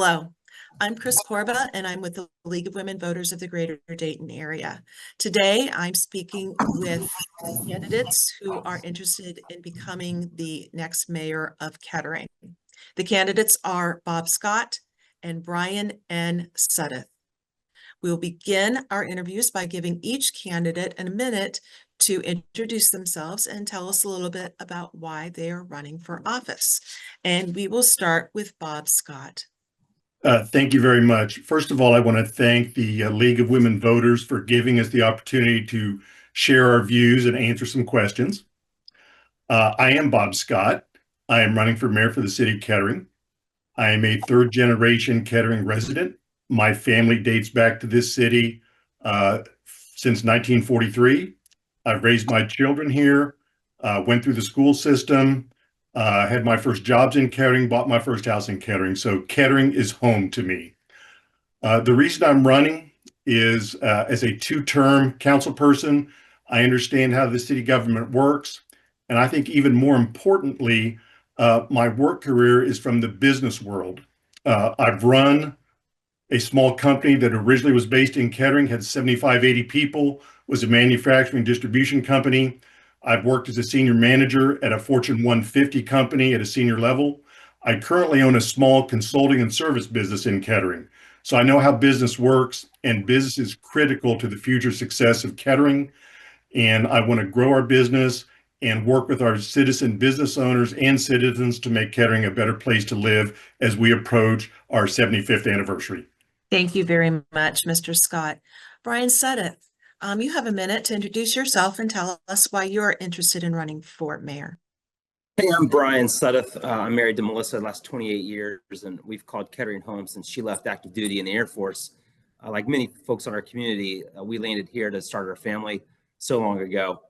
Hello, I'm Chris Corba, and I'm with the League of Women Voters of the Greater Dayton area. Today, I'm speaking with candidates who are interested in becoming the next mayor of Kettering. The candidates are Bob Scott and Bryan N. Suddith. We'll begin our interviews by giving each candidate a minute to introduce themselves and tell us a little bit about why they are running for office. And we will start with Bob Scott. Thank you very much. First of all, I want to thank the League of Women Voters for giving us the opportunity to share our views and answer some questions. I am Bob Scott. I am running for mayor for the city of Kettering. I am a third-generation Kettering resident. My family dates back to this city since 1943. I've raised my children here, went through the school system, had my first jobs in Kettering, bought my first house in Kettering. So Kettering is home to me. The reason I'm running is as a two-term council person, I understand how the city government works. And I think even more importantly, my work career is from the business world. I've run a small company that originally was based in Kettering, had 75, 80 people, was a manufacturing distribution company. I've worked as a senior manager at a Fortune 150 company at a senior level. I currently own a small consulting and service business in Kettering. So I know how business works, and business is critical to the future success of Kettering. And I want to grow our business and work with our citizen business owners and citizens to make Kettering a better place to live as we approach our 75th anniversary. Thank you very much, Mr. Scott. Bryan Suddith, you have a minute to introduce yourself and tell us why you're interested in running for mayor. Hey, I'm Bryan Suddith. I'm married to Melissa the last 28 years, and we've called Kettering home since she left active duty in the Air Force. Like many folks in our community, we landed here to start our family so long ago.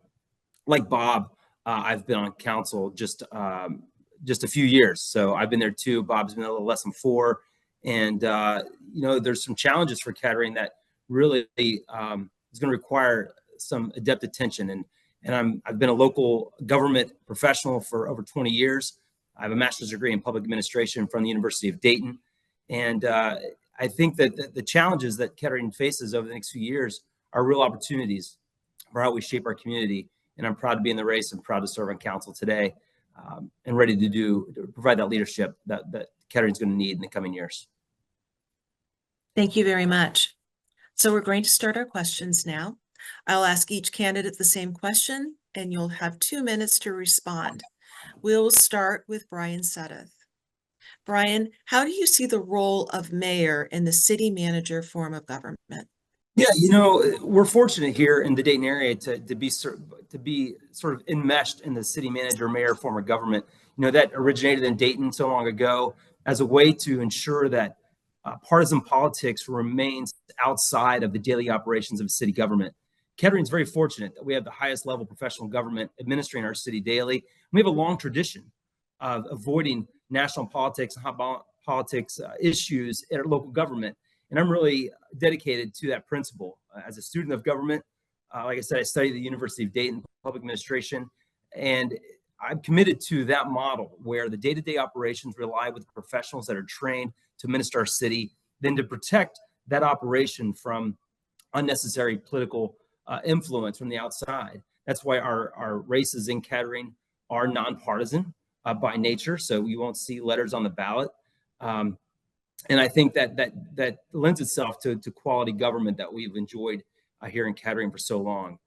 Like Bob, I've been on council just a few years, so I've been there too. Bob's been a little less than 4, and there's some challenges for Kettering that really is going to require some adept attention. And I've been a local government professional for over 20 years. I have a master's degree in public administration from the University of Dayton. And I think that the challenges that Kettering faces over the next few years are real opportunities for how we shape our community. And I'm proud to be in the race and proud to serve on council today, and ready to provide that leadership that Kettering's going to need in the coming years. Thank you very much. So we're going to start our questions now. I'll ask each candidate the same question, and you'll have 2 minutes to respond. We'll start with Bryan Suddith. Bryan, how do you see the role of mayor in the city manager form of government? Yeah, we're fortunate here in the Dayton area to be sort of enmeshed in the city manager mayor form of government. That originated in Dayton so long ago as a way to ensure that partisan politics remains outside of the daily operations of city government. Kettering's very fortunate that we have the highest level professional government administering our city daily. We have a long tradition of avoiding national politics and hot politics issues at our local government. And I'm really dedicated to that principle. As a student of government, like I said, I studied at the University of Dayton Public Administration, and I'm committed to that model where the day-to-day operations rely with professionals that are trained to administer our city, then to protect that operation from unnecessary political influence from the outside. That's why our races in Kettering are nonpartisan by nature, so you won't see letters on the ballot. And I think that lends itself to quality government that we've enjoyed here in Kettering for so long.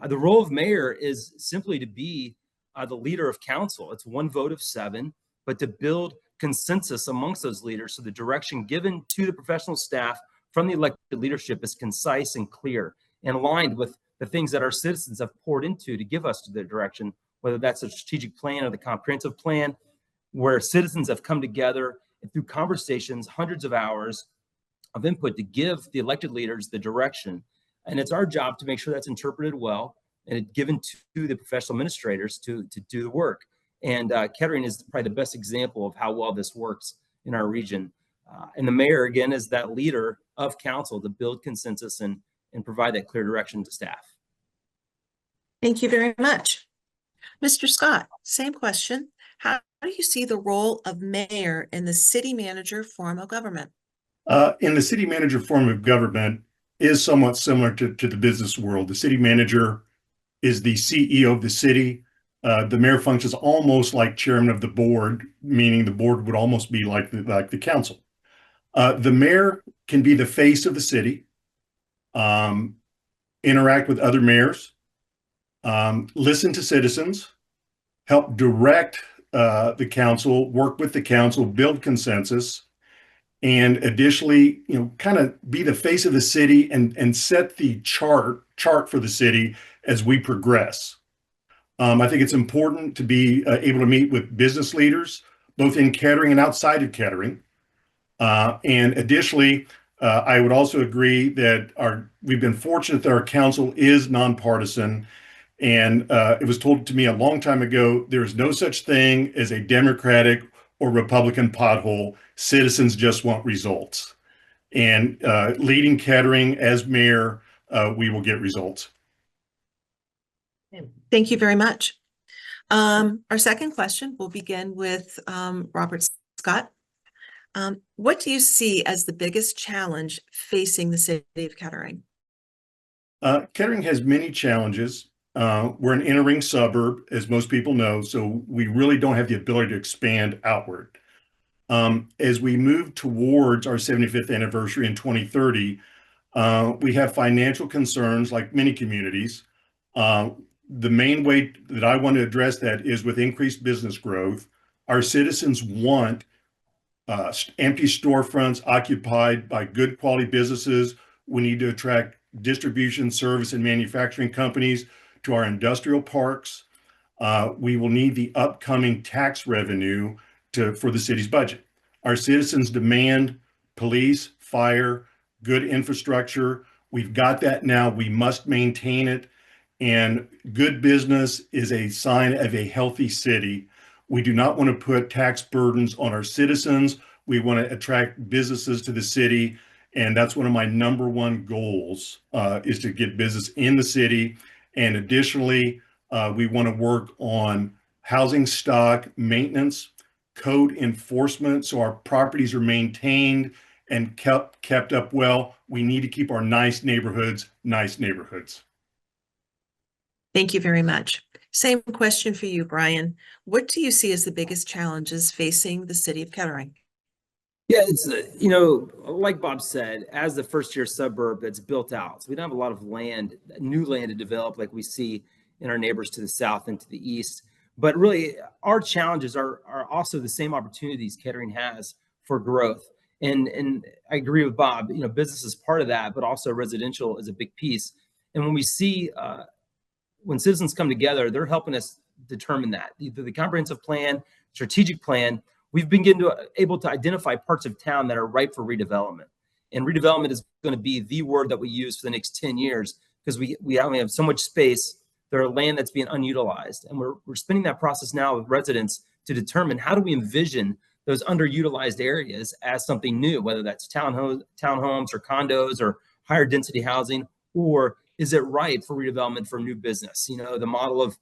The role of mayor is simply to be the leader of council. It's 1 vote of 7, but to build consensus amongst those leaders so the direction given to the professional staff from the elected leadership is concise and clear and aligned with the things that our citizens have poured into to give us the direction, whether that's a strategic plan or the comprehensive plan, where citizens have come together and through conversations, hundreds of hours of input to give the elected leaders the direction. And it's our job to make sure that's interpreted well and it's given to the professional administrators to do the work. And Kettering is probably the best example of how well this works in our region. And the mayor, again, is that leader of council to build consensus and provide that clear direction to staff. Thank you very much. Mr. Scott, same question. How do you see the role of mayor in the city manager form of government? In the city manager form of government is somewhat similar to the business world. The city manager is the CEO of the city. The mayor functions almost like chairman of the board, meaning the board would almost be like the council. The mayor can be the face of the city, interact with other mayors, listen to citizens, help direct the council, work with the council, build consensus, and additionally, kind of be the face of the city and set the chart for the city as we progress. I think it's important to be able to meet with business leaders, both in Kettering and outside of Kettering. And additionally, I would also agree that we've been fortunate that our council is nonpartisan. And it was told to me a long time ago, there is no such thing as a Democratic or Republican pothole. Citizens just want results. And leading Kettering as mayor, we will get results. Thank you very much. Our second question will begin with Robert Scott. What do you see as the biggest challenge facing the city of Kettering? Kettering has many challenges. We're an inner ring suburb, as most people know, so we really don't have the ability to expand outward. As we move towards our 75th anniversary in 2030, we have financial concerns like many communities. The main way that I want to address that is with increased business growth. Our citizens want empty storefronts occupied by good quality businesses. We need to attract distribution, service, and manufacturing companies to our industrial parks. We will need the upcoming tax revenue for the city's budget. Our citizens demand police, fire, good infrastructure. We've got that now. We must maintain it. And good business is a sign of a healthy city. We do not want to put tax burdens on our citizens. We want to attract businesses to the city. And that's one of my number one goals is to get business in the city. And additionally, we want to work on housing stock maintenance, code enforcement, so our properties are maintained and kept up well. We need to keep our nice neighborhoods nice neighborhoods. Thank you very much. Same question for you, Bryan. What do you see as the biggest challenges facing the city of Kettering? Yeah, it's, like Bob said, as the first year suburb that's built out, so we don't have a lot of land, new land to develop like we see in our neighbors to the south and to the east. But really, our challenges are also the same opportunities Kettering has for growth. And I agree with Bob, business is part of that, but also residential is a big piece. And when we see, when citizens come together, they're helping us determine that. Either the comprehensive plan, strategic plan, we've been able to identify parts of town that are ripe for redevelopment. And redevelopment is going to be the word that we use for the next 10 years because we only have so much space. There are land that's being unutilized. And we're spending that process now with residents to determine how do we envision those underutilized areas as something new, whether that's townhomes or condos or higher density housing, or is it ripe for redevelopment for new business? The model of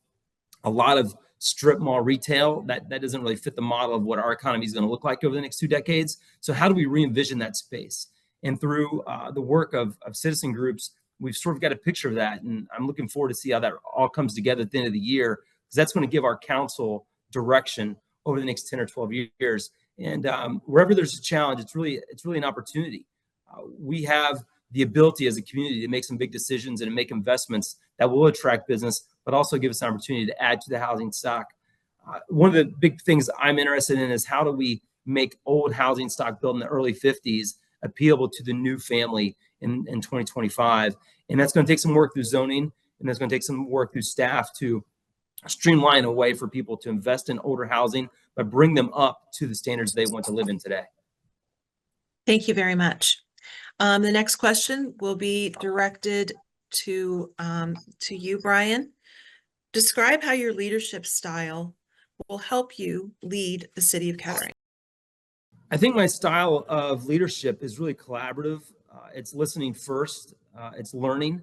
a lot of strip mall retail, that doesn't really fit the model of what our economy is going to look like over the next 2 decades. So how do we re-envision that space? And through the work of citizen groups, we've sort of got a picture of that. And I'm looking forward to see how that all comes together at the end of the year, because that's going to give our council direction over the next 10 or 12 years. And wherever there's a challenge, it's really an opportunity. We have the ability as a community to make some big decisions and make investments that will attract business, but also give us an opportunity to add to the housing stock. One of the big things I'm interested in is how do we make old housing stock built in the early 50s appealable to the new family in 2025. And that's going to take some work through zoning, and that's going to take some work through staff to streamline a way for people to invest in older housing, but bring them up to the standards they want to live in today. Thank you very much. The next question will be directed to you, Bryan. Describe how your leadership style will help you lead the city of Kettering. I think my style of leadership is really collaborative. It's listening first. It's learning.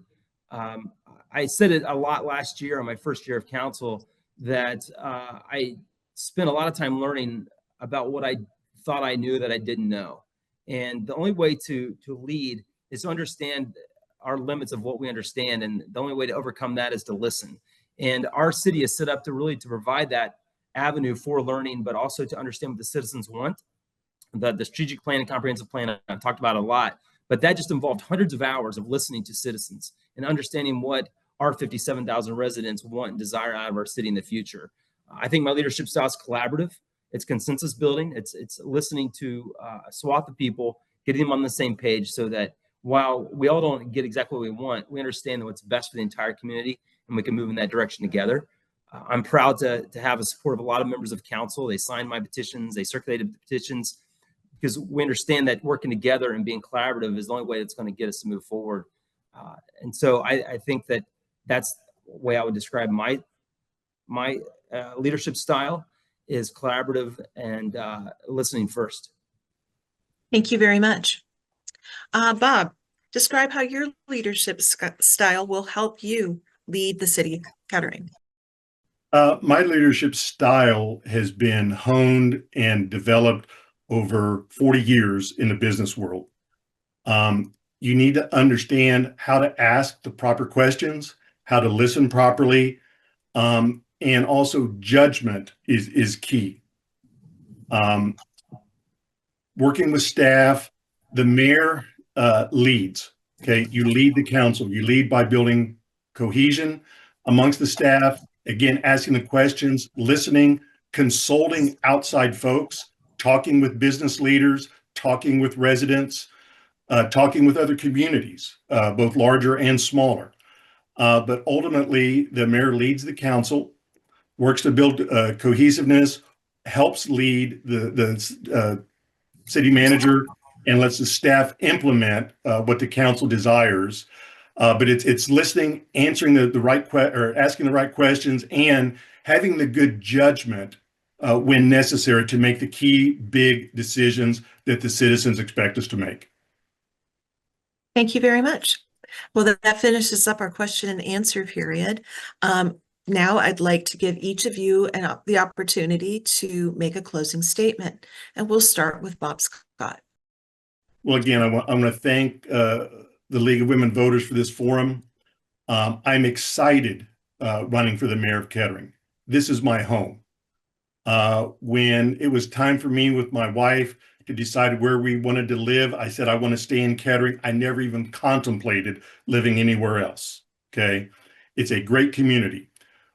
I said it a lot last year on my first year of council that I spent a lot of time learning about what I thought I knew that I didn't know. And the only way to lead is to understand our limits of what we understand. And the only way to overcome that is to listen. And our city is set up to provide that avenue for learning, but also to understand what the citizens want. The strategic plan and comprehensive plan I've talked about a lot, but that just involved hundreds of hours of listening to citizens and understanding what our 57,000 residents want and desire out of our city in the future. I think my leadership style is collaborative. It's consensus building. It's listening to a swath of people, getting them on the same page so that while we all don't get exactly what we want, we understand what's best for the entire community and we can move in that direction together. I'm proud to have the support of a lot of members of council. They signed my petitions. They circulated the petitions because we understand that working together and being collaborative is the only way that's going to get us to move forward. And so I think that that's the way I would describe my leadership style is collaborative and listening first. Thank you very much. Bob, describe how your leadership style will help you lead the city of Kettering. My leadership style has been honed and developed over 40 years in the business world. You need to understand how to ask the proper questions, how to listen properly, and also judgment is key. Working with staff, the mayor leads. Okay, you lead the council. You lead by building cohesion amongst the staff. Again, asking the questions, listening, consulting outside folks, talking with business leaders, talking with residents, talking with other communities, both larger and smaller. But ultimately, the mayor leads the council, works to build cohesiveness, helps lead the city manager, and lets the staff implement what the council desires. But it's listening, answering the right or asking the right questions, and having the good judgment when necessary to make the key big decisions that the citizens expect us to make. Thank you very much. Well, that finishes up our question and answer period. Now I'd like to give each of you the opportunity to make a closing statement, and we'll start with Bob Scott. Well, again, I want to thank the League of Women Voters for this forum. I'm excited running for the mayor of Kettering. This is my home. When it was time for me with my wife to decide where we wanted to live, I said, I want to stay in Kettering. I never even contemplated living anywhere else. Okay. It's a great community,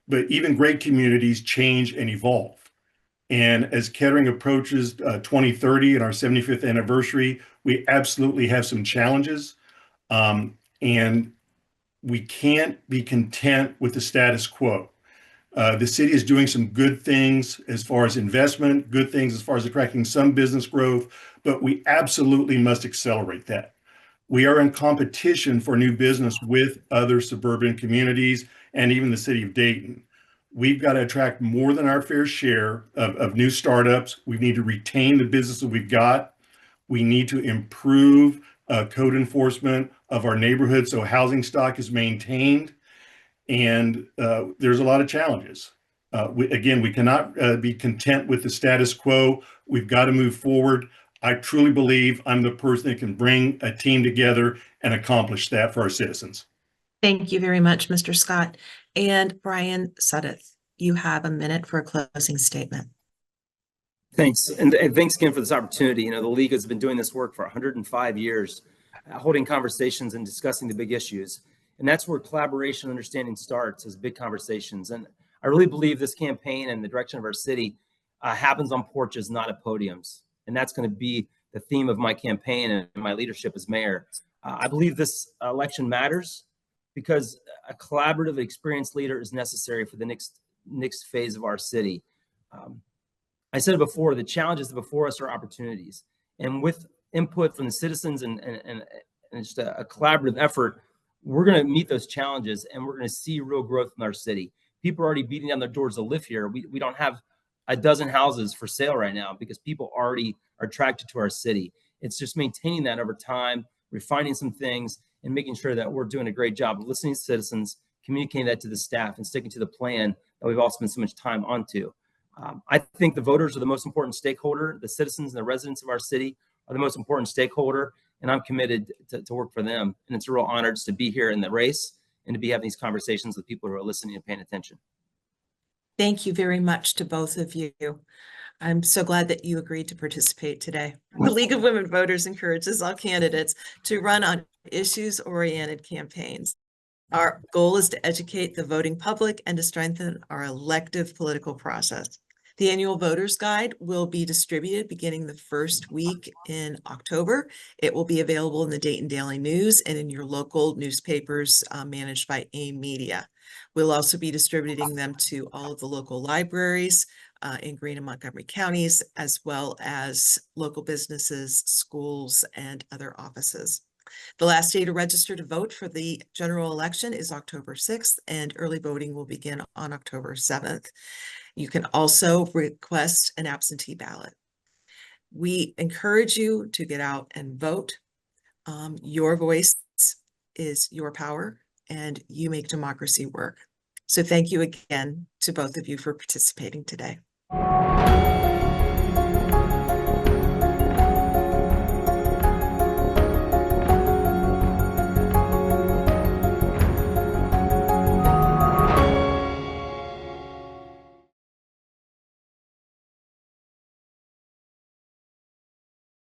but even great communities change and evolve. And as Kettering approaches 2030 and our 75th anniversary, we absolutely have some challenges. And we can't be content with the status quo. The city is doing some good things as far as investment, good things as far as attracting some business growth, but we absolutely must accelerate that. We are in competition for new business with other suburban communities and even the city of Dayton. We've got to attract more than our fair share of new startups. We need to retain the business that we've got. We need to improve code enforcement of our neighborhoods so housing stock is maintained. And there's a lot of challenges. Again, we cannot be content with the status quo. We've got to move forward. I truly believe I'm the person that can bring a team together and accomplish that for our citizens. Thank you very much, Mr. Scott. And Bryan Suddith, you have a minute for a closing statement. Thanks. And thanks again for this opportunity. You know, the League has been doing this work for 105 years, holding conversations and discussing the big issues. And that's where collaboration and understanding starts, as big conversations. And I really believe this campaign and the direction of our city happens on porches, not at podiums. And that's going to be the theme of my campaign and my leadership as mayor. I believe this election matters because a collaborative, experienced leader is necessary for the next phase of our city. I said it before, the challenges before us are opportunities. And with input from the citizens and just a collaborative effort, we're going to meet those challenges and we're going to see real growth in our city. People are already beating down their doors to live here. We don't have a dozen houses for sale right now because people already are attracted to our city. It's just maintaining that over time, refining some things, and making sure that we're doing a great job of listening to citizens, communicating that to the staff, and sticking to the plan that we've all spent so much time onto. I think the voters are the most important stakeholder. The citizens and the residents of our city are the most important stakeholder, and I'm committed to work for them. And it's a real honor just to be here in the race and to be having these conversations with people who are listening and paying attention. Thank you very much to both of you. I'm so glad that you agreed to participate today. The League of Women Voters encourages all candidates to run on issues-oriented campaigns. Our goal is to educate the voting public and to strengthen our elective political process. The annual Voters Guide will be distributed beginning the first week in October. It will be available in the Dayton Daily News and in your local newspapers managed by AIM Media. We'll also be distributing them to all of the local libraries in Greene and Montgomery counties, as well as local businesses, schools, and other offices. The last day to register to vote for the general election is October 6th, and early voting will begin on October 7th. You can also request an absentee ballot. We encourage you to get out and vote. Your voice is your power, and you make democracy work. So thank you again to both of you for participating today.